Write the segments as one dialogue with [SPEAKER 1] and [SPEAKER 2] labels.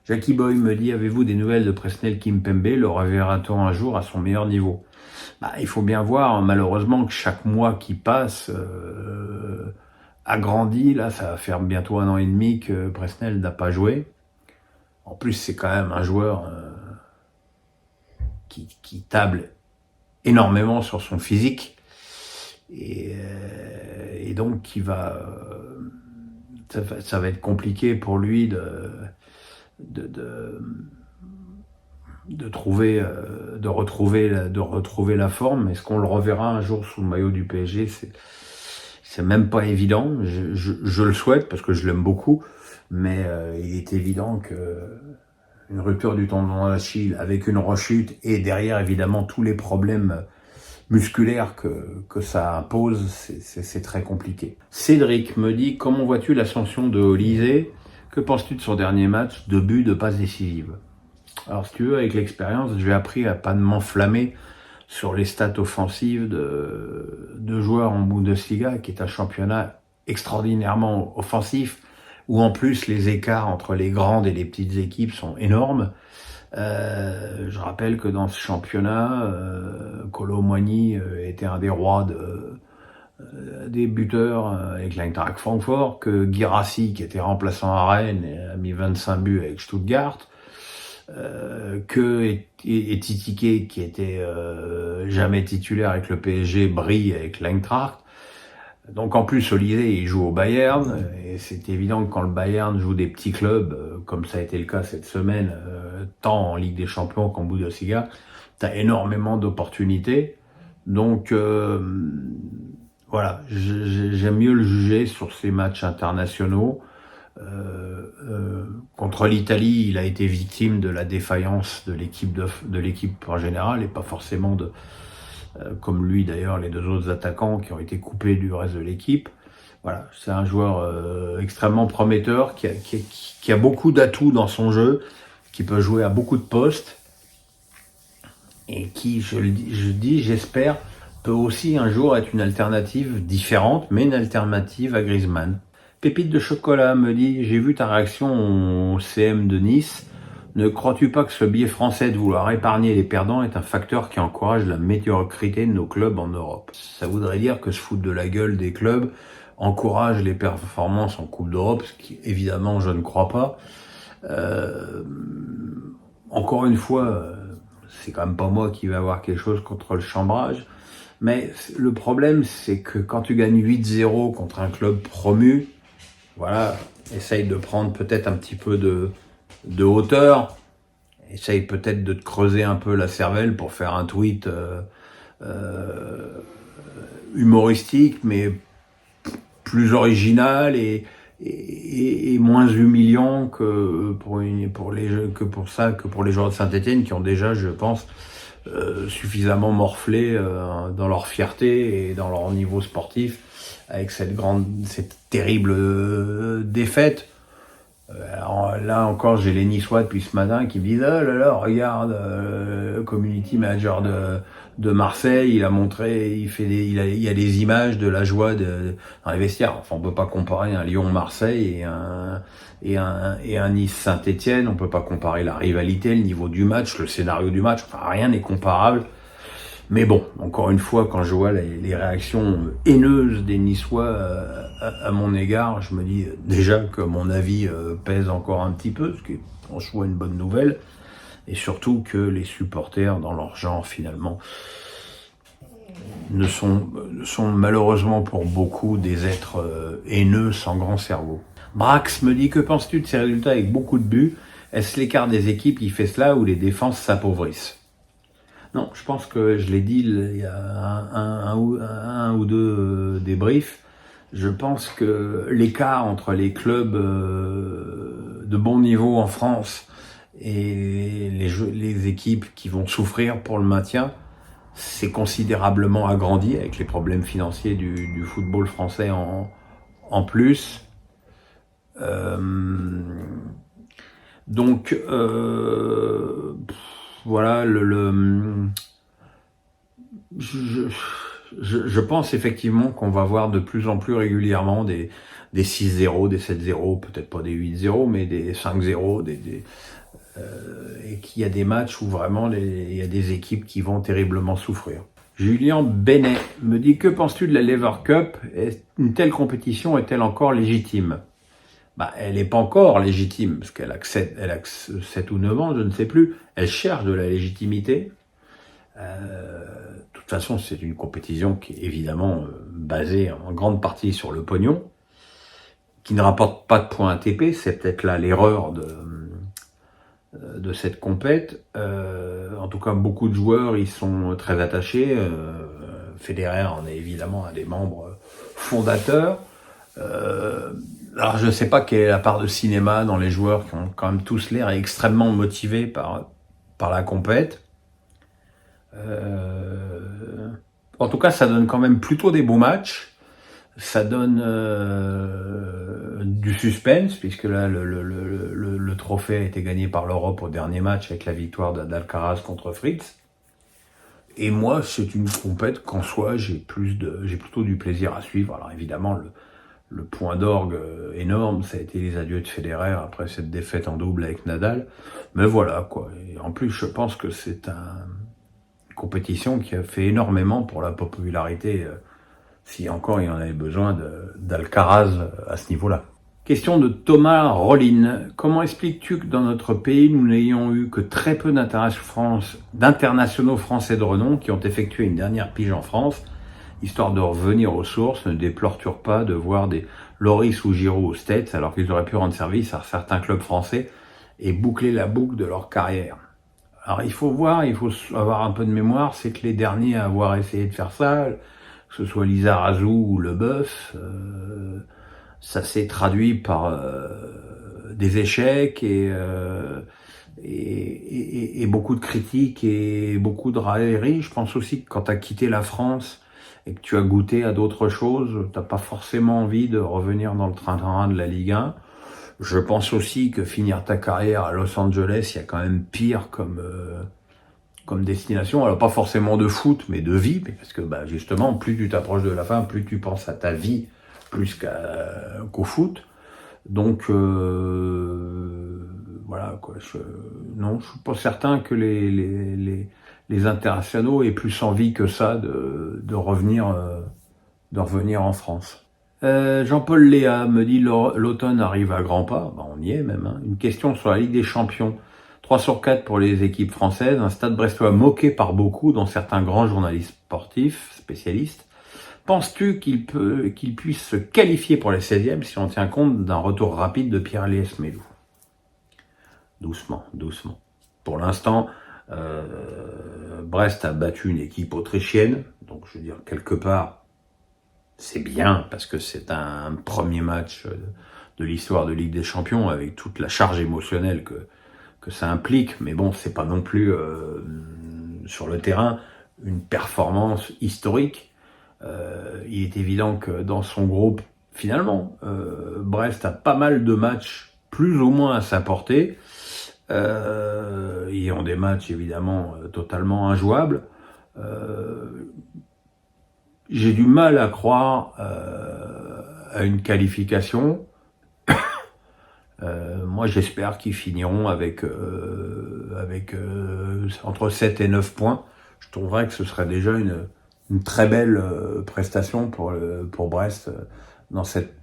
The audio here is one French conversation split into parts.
[SPEAKER 1] Jackie Boy me dit, avez-vous des nouvelles de Presnel Kimpembe? Le reverra-t-on un jour à son meilleur niveau? Il faut bien voir, malheureusement, que chaque mois qui passe agrandit. Là, ça va faire bientôt 1 an et demi que Presnel n'a pas joué. En plus, c'est quand même un joueur qui table énormément sur son physique. Et donc, ça va être compliqué pour lui de retrouver la forme. Est-ce qu'on le reverra un jour sous le maillot du PSG? C'est même pas évident. Je le souhaite parce que je l'aime beaucoup, mais il est évident que une rupture du tendon d'Achille avec une rechute et derrière évidemment tous les problèmes musculaires que ça impose, c'est très compliqué. Cédric me dit, comment vois-tu l'ascension de Olise? Que penses-tu de son dernier match? 2 buts, 2 passes décisives. Alors si tu veux, avec l'expérience, j'ai appris à pas m'enflammer sur les stats offensives de joueurs en Bundesliga, qui est un championnat extraordinairement offensif, où en plus les écarts entre les grandes et les petites équipes sont énormes. Je rappelle que dans ce championnat, Kolo Muani était un des rois des buteurs avec l'Eintracht Francfort, que Guirassy, qui était remplaçant à Rennes, a mis 25 buts avec Stuttgart, que Etitike, qui était jamais titulaire avec le PSG, brille avec l'Eintracht. Donc en plus, Olise, il joue au Bayern, et c'est évident que quand le Bayern joue des petits clubs, comme ça a été le cas cette semaine, tant en Ligue des Champions qu'en Bundesliga, t'as énormément d'opportunités. Donc voilà, j'aime mieux le juger sur ces matchs internationaux. Contre l'Italie, il a été victime de la défaillance de l'équipe en général, et pas forcément comme lui d'ailleurs, les 2 autres attaquants qui ont été coupés du reste de l'équipe. Voilà, c'est un joueur extrêmement prometteur, qui a beaucoup d'atouts dans son jeu, qui peut jouer à beaucoup de postes, et qui, j'espère, peut aussi un jour être une alternative différente, mais une alternative à Griezmann. Pépite de chocolat me dit, j'ai vu ta réaction au CM de Nice. Ne crois-tu pas que ce biais français de vouloir épargner les perdants est un facteur qui encourage la médiocrité de nos clubs en Europe? Ça voudrait dire que se foutre de la gueule des clubs encourage les performances en Coupe d'Europe, ce qui évidemment je ne crois pas. Encore une fois, c'est quand même pas moi qui vais avoir quelque chose contre le chambrage, mais le problème c'est que quand tu gagnes 8-0 contre un club promu, voilà, essaye de prendre peut-être un petit peu de hauteur, essaye peut-être de te creuser un peu la cervelle pour faire un tweet humoristique, mais plus original et moins humiliant que pour les joueurs de Saint-Étienne, qui ont déjà, je pense, suffisamment morflé dans leur fierté et dans leur niveau sportif avec cette terrible défaite. Alors là encore, j'ai les Niçois depuis ce matin qui me disent, oh là là, regarde, community manager de Marseille, il a montré, il y a des images de la joie dans les vestiaires. Enfin, on peut pas comparer un Lyon-Marseille et un Nice-Saint-Étienne. On peut pas comparer la rivalité, le niveau du match, le scénario du match. Enfin, rien n'est comparable. Mais bon, encore une fois, quand je vois les réactions haineuses des Niçois à mon égard, je me dis déjà que mon avis pèse encore un petit peu, ce qui est franchement une bonne nouvelle, et surtout que les supporters, dans leur genre finalement, ne sont malheureusement pour beaucoup des êtres haineux sans grand cerveau. Brax me dit, que penses-tu de ces résultats avec beaucoup de buts? Est-ce l'écart des équipes qui fait cela ou les défenses s'appauvrissent? Non, je pense que je l'ai dit il y a un ou deux débriefs. Je pense que l'écart entre les clubs de bon niveau en France et les équipes qui vont souffrir pour le maintien, c'est considérablement agrandi avec les problèmes financiers du football français en plus. Donc voilà, je pense effectivement qu'on va voir de plus en plus régulièrement des 6-0, des 7-0, peut-être pas des 8-0, mais des 5-0, et qu'il y a des matchs où vraiment il y a des équipes qui vont terriblement souffrir. Julien Benet me dit: que penses-tu de la Lever Cup? Une telle compétition est-elle encore légitime? Elle n'est pas encore légitime, parce qu'elle a 7 ou 9 ans, je ne sais plus. Elle cherche de la légitimité. De toute façon, c'est une compétition qui est évidemment basée en grande partie sur le pognon, qui ne rapporte pas de points ATP. C'est peut-être là l'erreur de cette compète. En tout cas, beaucoup de joueurs y sont très attachés. Federer en est évidemment un des membres fondateurs. Alors je ne sais pas quelle est la part de cinéma dans les joueurs qui ont quand même tous l'air extrêmement motivés par la compète. En tout cas, ça donne quand même plutôt des beaux matchs. Ça donne du suspense, puisque là, le trophée a été gagné par l'Europe au dernier match avec la victoire d'Alcaraz contre Fritz. Et moi, c'est une compète qu'en soi, j'ai plutôt du plaisir à suivre. Alors évidemment, le point d'orgue énorme, ça a été les adieux de Federer après cette défaite en double avec Nadal. Mais voilà, quoi. Et en plus, je pense que c'est une compétition qui a fait énormément pour la popularité, si encore il y en avait besoin, d'Alcaraz à ce niveau-là. Question de Thomas Rollin. Comment expliques-tu que dans notre pays, nous n'ayons eu que très peu d'internationaux français de renom qui ont effectué une dernière pige en France, histoire de revenir aux sources? Ne déplores-tu pas de voir des Loris ou Giroud aux States, alors qu'ils auraient pu rendre service à certains clubs français et boucler la boucle de leur carrière? Alors il faut avoir un peu de mémoire, c'est que les derniers à avoir essayé de faire ça, que ce soit Lizarazu ou Leboeuf, ça s'est traduit par des échecs et beaucoup de critiques et beaucoup de railleries. Je pense aussi que quand tu as quitté la France et que tu as goûté à d'autres choses, t'as pas forcément envie de revenir dans le train-train de la Ligue 1. Je pense aussi que finir ta carrière à Los Angeles, il y a quand même pire comme destination. Alors pas forcément de foot, mais de vie, parce que justement, plus tu t'approches de la fin, plus tu penses à ta vie plus qu'au foot. Donc voilà, quoi. Je suis pas certain que les internationaux aient plus envie que ça de revenir en France. Jean-Paul Léa me dit: l'automne arrive à grands pas. On y est même. Hein. Une question sur la Ligue des Champions. 3 sur 4 pour les équipes françaises. Un Stade brestois moqué par beaucoup, dont certains grands journalistes sportifs, spécialistes. Penses-tu qu'il puisse se qualifier pour les 16e si on tient compte d'un retour rapide de Pierre-Eliès Melou? Doucement. Pour l'instant, Brest a battu une équipe autrichienne. Donc je veux dire, quelque part, c'est bien, parce que c'est un premier match de l'histoire de Ligue des Champions, avec toute la charge émotionnelle que ça implique. Mais bon, c'est pas non plus sur le terrain une performance historique. Il est évident que dans son groupe, finalement, Brest a pas mal de matchs plus ou moins à sa portée. Ils ont des matchs évidemment totalement injouables. J'ai du mal à croire à une qualification. Moi, j'espère qu'ils finiront avec entre 7 et 9 points. Je trouverais que ce serait déjà une très belle prestation pour Brest dans cette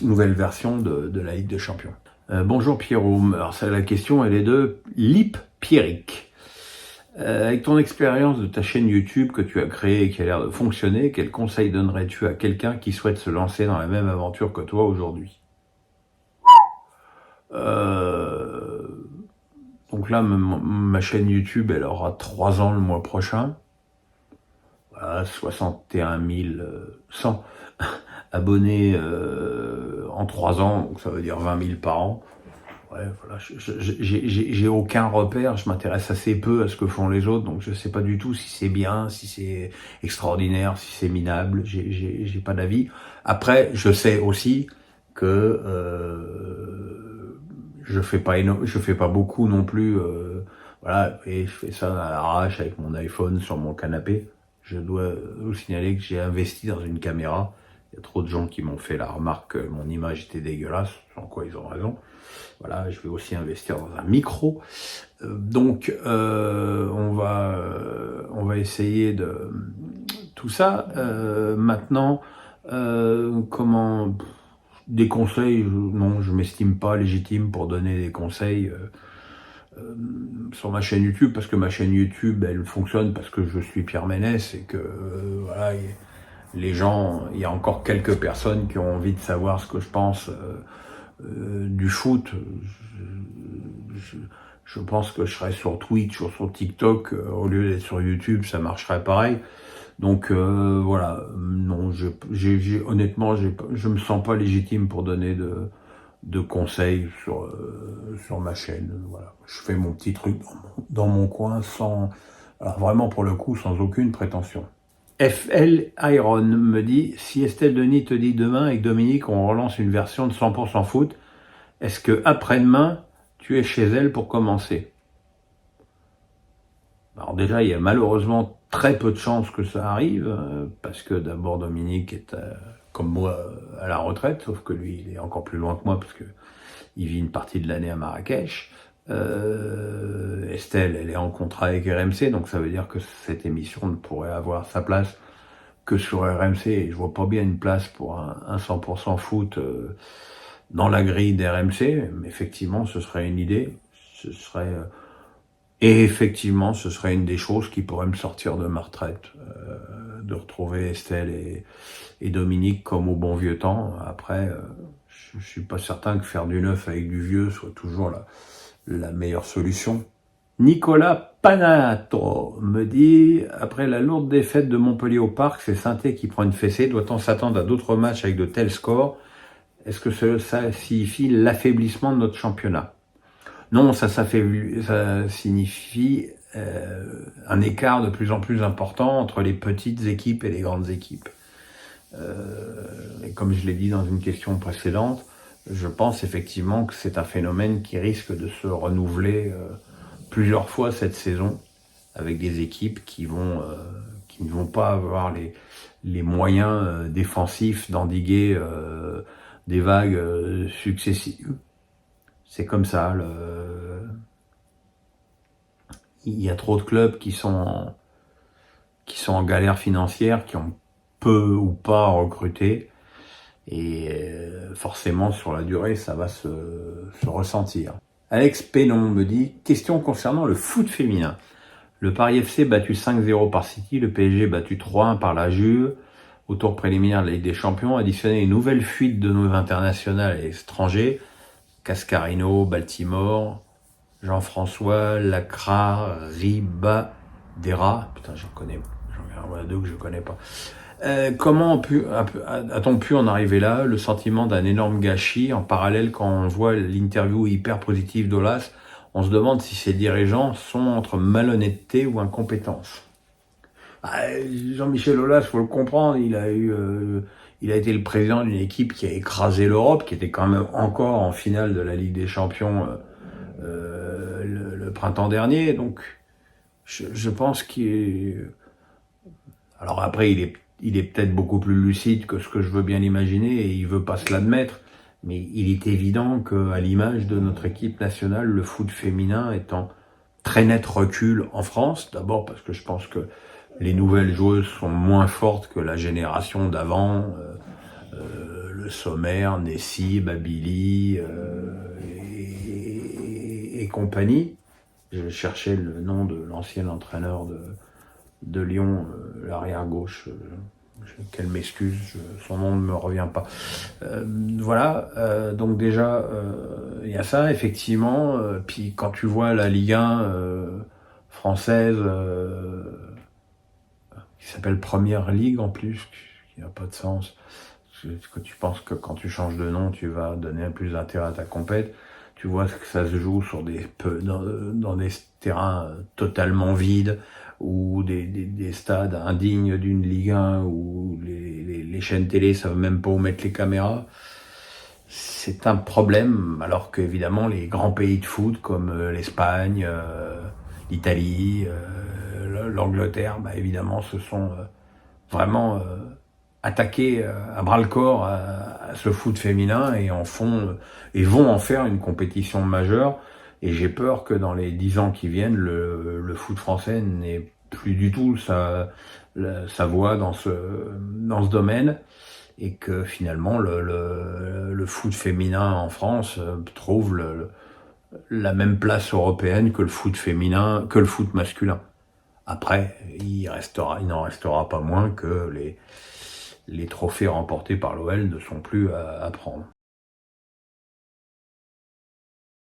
[SPEAKER 1] nouvelle version de la Ligue des Champions. Bonjour Pierrot. Alors la question, elle est de Lip Pierrick. Avec ton expérience de ta chaîne YouTube que tu as créée et qui a l'air de fonctionner, quel conseil donnerais-tu à quelqu'un qui souhaite se lancer dans la même aventure que toi aujourd'hui? Donc là, ma chaîne YouTube, elle aura 3 ans le mois prochain. Voilà, 61 100 abonnés en 3 ans, donc ça veut dire 20 000 par an. Ouais, voilà, j'ai aucun repère, je m'intéresse assez peu à ce que font les autres, donc je sais pas du tout si c'est bien, si c'est extraordinaire, si c'est minable, j'ai pas d'avis. Après, je sais aussi que je fais pas beaucoup non plus, voilà, et je fais ça à l'arrache avec mon iPhone sur mon canapé. Je dois vous signaler que j'ai investi dans une caméra Il y a trop de gens qui m'ont fait la remarque que mon image était dégueulasse, en quoi ils ont raison. Voilà, je vais aussi investir dans un micro. Donc, on va essayer de tout ça. Maintenant, comment des conseils, non, je m'estime pas légitime pour donner des conseils sur ma chaîne YouTube, parce que ma chaîne YouTube, elle fonctionne parce que je suis Pierre Ménès et que voilà, les gens, il y a encore quelques personnes qui ont envie de savoir ce que je pense du foot. Je pense que je serais sur Twitch ou sur TikTok au lieu d'être sur YouTube, ça marcherait pareil. Donc voilà, non, honnêtement, je me sens pas légitime pour donner de conseils sur ma chaîne. Voilà, je fais mon petit truc dans mon coin alors vraiment pour le coup, sans aucune prétention. FL Iron me dit, si Estelle Denis te dit demain avec Dominique, on relance une version de 100% foot, est-ce que après-demain, tu es chez elle pour commencer? Alors déjà, il y a malheureusement très peu de chances que ça arrive, parce que d'abord Dominique est, comme moi, à la retraite, sauf que lui, il est encore plus loin que moi, parce que il vit une partie de l'année à Marrakech. Estelle, elle est en contrat avec RMC, donc ça veut dire que cette émission ne pourrait avoir sa place que sur RMC, et je vois pas bien une place pour un 100% foot dans la grille d'RMC, mais effectivement, ce serait une idée, et effectivement, ce serait une des choses qui pourrait me sortir de ma retraite, de retrouver Estelle et Dominique comme au bon vieux temps. Après, je suis pas certain que faire du neuf avec du vieux soit toujours la meilleure solution. Nicolas Panato me dit, après la lourde défaite de Montpellier au Parc, c'est Saint-Étienne qui prend une fessée, doit-on s'attendre à d'autres matchs avec de tels scores? Est-ce que ça signifie l'affaiblissement de notre championnat? Non, ça signifie un écart de plus en plus important entre les petites équipes et les grandes équipes. Et comme je l'ai dit dans une question précédente, je pense effectivement que c'est un phénomène qui risque de se renouveler plusieurs fois cette saison, avec des équipes qui ne vont pas avoir les moyens défensifs d'endiguer des vagues successives. C'est comme ça. Il y a trop de clubs qui sont en galère financière, qui ont peu ou pas recruté, et forcément sur la durée ça va se ressentir. Alex Pénon me dit, question concernant le foot féminin. Le Paris FC battu 5-0 par City, le PSG battu 3-1 par la Juve au tour préliminaire de la Ligue des Champions, additionné une nouvelle fuite de nos internationaux et étrangers, Cascarino, Baltimore, Jean-François, Lacra, Ribadera, putain j'en ai deux que je connais pas. Comment a-t-on pu en arriver là? Le sentiment d'un énorme gâchis. En parallèle, quand on voit l'interview hyper positive d'Aulas, on se demande si ces dirigeants sont entre malhonnêteté ou incompétence. Jean-Michel Aulas, faut le comprendre, il a été le président d'une équipe qui a écrasé l'Europe, qui était quand même encore en finale de la Ligue des Champions le printemps dernier. Donc, je pense alors après, il est peut-être beaucoup plus lucide que ce que je veux bien l'imaginer, et il veut pas se l'admettre, mais il est évident qu'à l'image de notre équipe nationale, le foot féminin est en très net recul en France. D'abord parce que je pense que les nouvelles joueuses sont moins fortes que la génération d'avant, Le Sommer, Nessie, Babili et compagnie. Je cherchais le nom de l'ancien entraîneur de Lyon, l'arrière gauche, qu'elle m'excuse, son nom ne me revient pas. Voilà, donc déjà, il y a ça, effectivement. Puis quand tu vois la Ligue 1 française, qui s'appelle Première Ligue en plus, qui n'a pas de sens, que tu penses que quand tu changes de nom, tu vas donner plus d'intérêt à ta compète. Tu vois que ça se joue sur dans des terrains totalement vides, ou des stades indignes d'une Ligue 1, où les chaînes télé savent même pas où mettre les caméras. C'est un problème, alors qu'évidemment les grands pays de foot comme l'Espagne, l'Italie, l'Angleterre, évidemment ce sont vraiment attaquer à bras-le-corps à ce foot féminin et vont en faire une compétition majeure. Et j'ai peur que dans les 10 ans qui viennent, le foot français n'ait plus du tout sa voix dans ce domaine, et que finalement le foot féminin en France trouve la même place européenne que le foot féminin, que le foot masculin. Après, il n'en restera pas moins que les trophées remportés par l'OL ne sont plus à prendre.